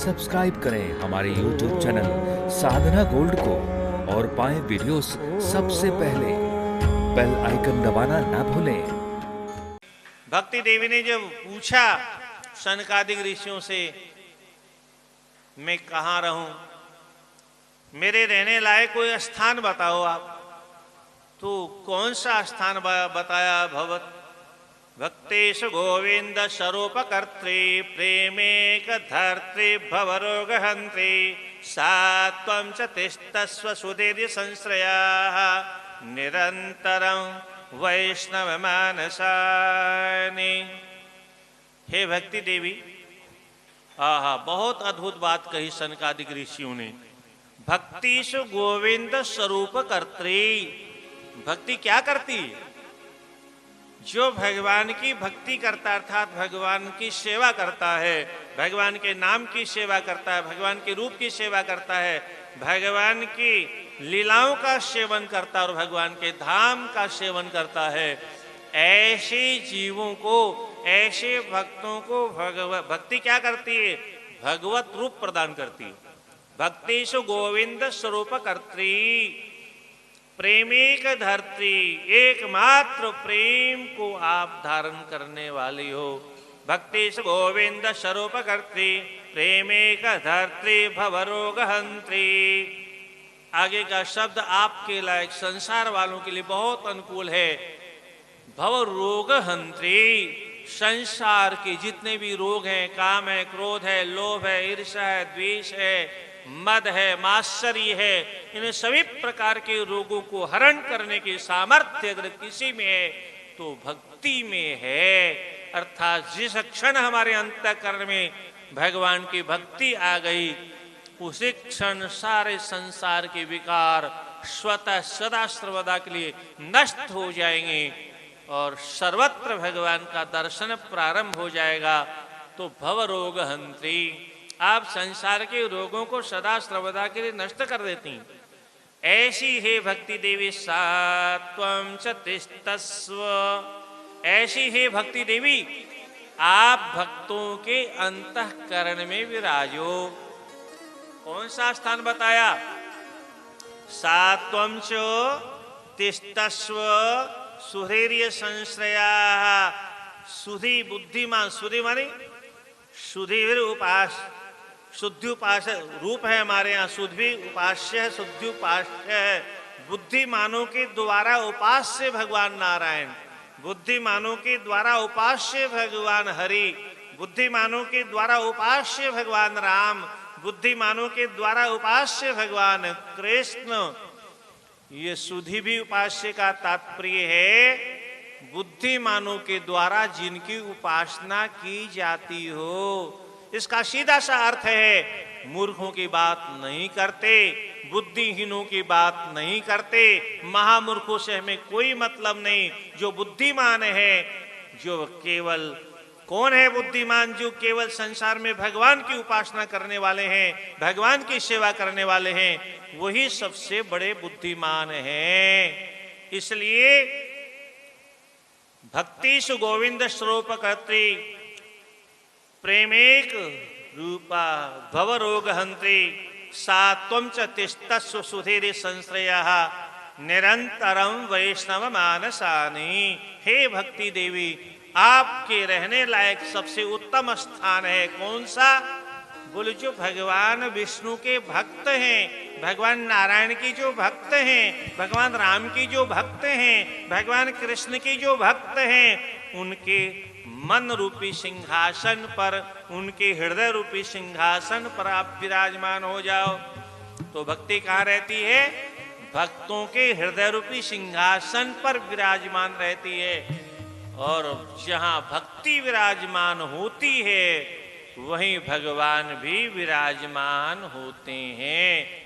Subscribe करें हमारे YouTube channel साधना gold को और पाएं वीडियोस सबसे पहले। बेल आइकन दबाना ना भूलें। भक्ति देवी ने जब पूछा सनकादिक ऋषियों से, मैं कहाँ रहूं, मेरे रहने लायक कोई स्थान बताओ आप। तो कौन सा स्थान बताया भगवत? भक्तेश गोविंद स्वरूपकर्त्री प्रेमेक धर्त्री भवरोगहंत्री सात्वं च तिष्ठस्व सुधीर्य संश्रयाः निरंतरं वैष्णव मानसानि। हे भक्ति देवी, आहा, बहुत अद्भुत बात कही सनकादिक ऋषियों ने। भक्तिषु गोविंद स्वरूप कर्त्री, भक्ति क्या करती? जो भगवान की भक्ति करता अर्थात भगवान की सेवा करता है, भगवान के नाम की सेवा करता है, भगवान के रूप की सेवा करता है, भगवान की लीलाओं का सेवन करता है और भगवान के धाम का सेवन करता है, ऐसे जीवों को, ऐसे भक्तों को भक्ति क्या करती है? भगवत रूप प्रदान करती है। भक्तिषु गोविंद स्वरूप कर्त्री प्रेमिक धरती, एकमात्र प्रेम को आप धारण करने वाली हो। भक्तिषु गोविंद स्वरूप कर्त्री प्रेमिक धरती भवरोगहंत्री। आगे का शब्द आपके लायक संसार वालों के लिए बहुत अनुकूल है। भवरोगहंत्री, संसार के जितने भी रोग हैं, काम है, क्रोध है, लोभ है, ईर्ष्या है, द्वेष है, मद है, मात्सर्य है, इन सभी प्रकार के रोगों को हरण करने की सामर्थ्य अगर किसी में है तो भक्ति में है। अर्थात जिस क्षण हमारे अंतःकरण में भगवान की भक्ति आ गई, उसी क्षण सारे संसार के विकार स्वतः सदा सर्वदा के लिए नष्ट हो जाएंगे और सर्वत्र भगवान का दर्शन प्रारंभ हो जाएगा। तो भवरोगहंत्री, आप संसार के रोगों को सदा सर्वदा के लिए नष्ट कर देती। ऐसी है भक्ति देवी सात्वं च तिष्ठस्व, ऐसी है भक्ति देवी, आप भक्तों के अंतःकरण में विराजो। कौन सा स्थान बताया? सात्वं च तिष्ठस्व सुधीर्य संश्रयाः। सुधी बुद्धिमान, सुधी माने सुधीर उपास, शुद्धि उपास्य रूप है हमारे यहाँ। शुद्धि उपास्य है, शुद्धि उपास्य है। बुद्धिमानों के द्वारा उपास्य भगवान नारायण, बुद्धिमानों के द्वारा उपास्य भगवान हरि, बुद्धिमानों के द्वारा उपास्य भगवान राम, बुद्धिमानों के द्वारा उपास्य भगवान कृष्ण। ये सुधि भी उपास्य का तात्पर्य है बुद्धिमानों के द्वारा जिनकी उपासना की जाती हो। इसका सीधा सा अर्थ है मूर्खों की बात नहीं करते, बुद्धिहीनों की बात नहीं करते, महामूर्खों से हमें कोई मतलब नहीं। जो बुद्धिमान है, जो केवल कौन है बुद्धिमान? जो केवल संसार में भगवान की उपासना करने वाले हैं, भगवान की सेवा करने वाले हैं, वही सबसे बड़े बुद्धिमान हैं। इसलिए भक्तिषु गोविंद स्वरूप कर्त्री प्रेमेक रूपा भवरोगहंत्री सात्वं च तिष्ठस्व सुधीर्य संश्रयाः निरंतरं वैष्णव मानसानि। हे भक्ति देवी, आपके रहने लायक सबसे उत्तम स्थान है कौन सा? बोले जो भगवान विष्णु के भक्त हैं, भगवान नारायण की जो भक्त हैं, भगवान राम की जो भक्त हैं, भगवान कृष्ण की जो भक्त हैं, उनके मन रूपी सिंहासन पर, उनके हृदय रूपी सिंहासन पर आप विराजमान हो जाओ। तो भक्ति कहाँ रहती है? भक्तों के हृदय रूपी सिंहासन पर विराजमान रहती है। और जहाँ भक्ति विराजमान होती है वहीं भगवान भी विराजमान होते हैं।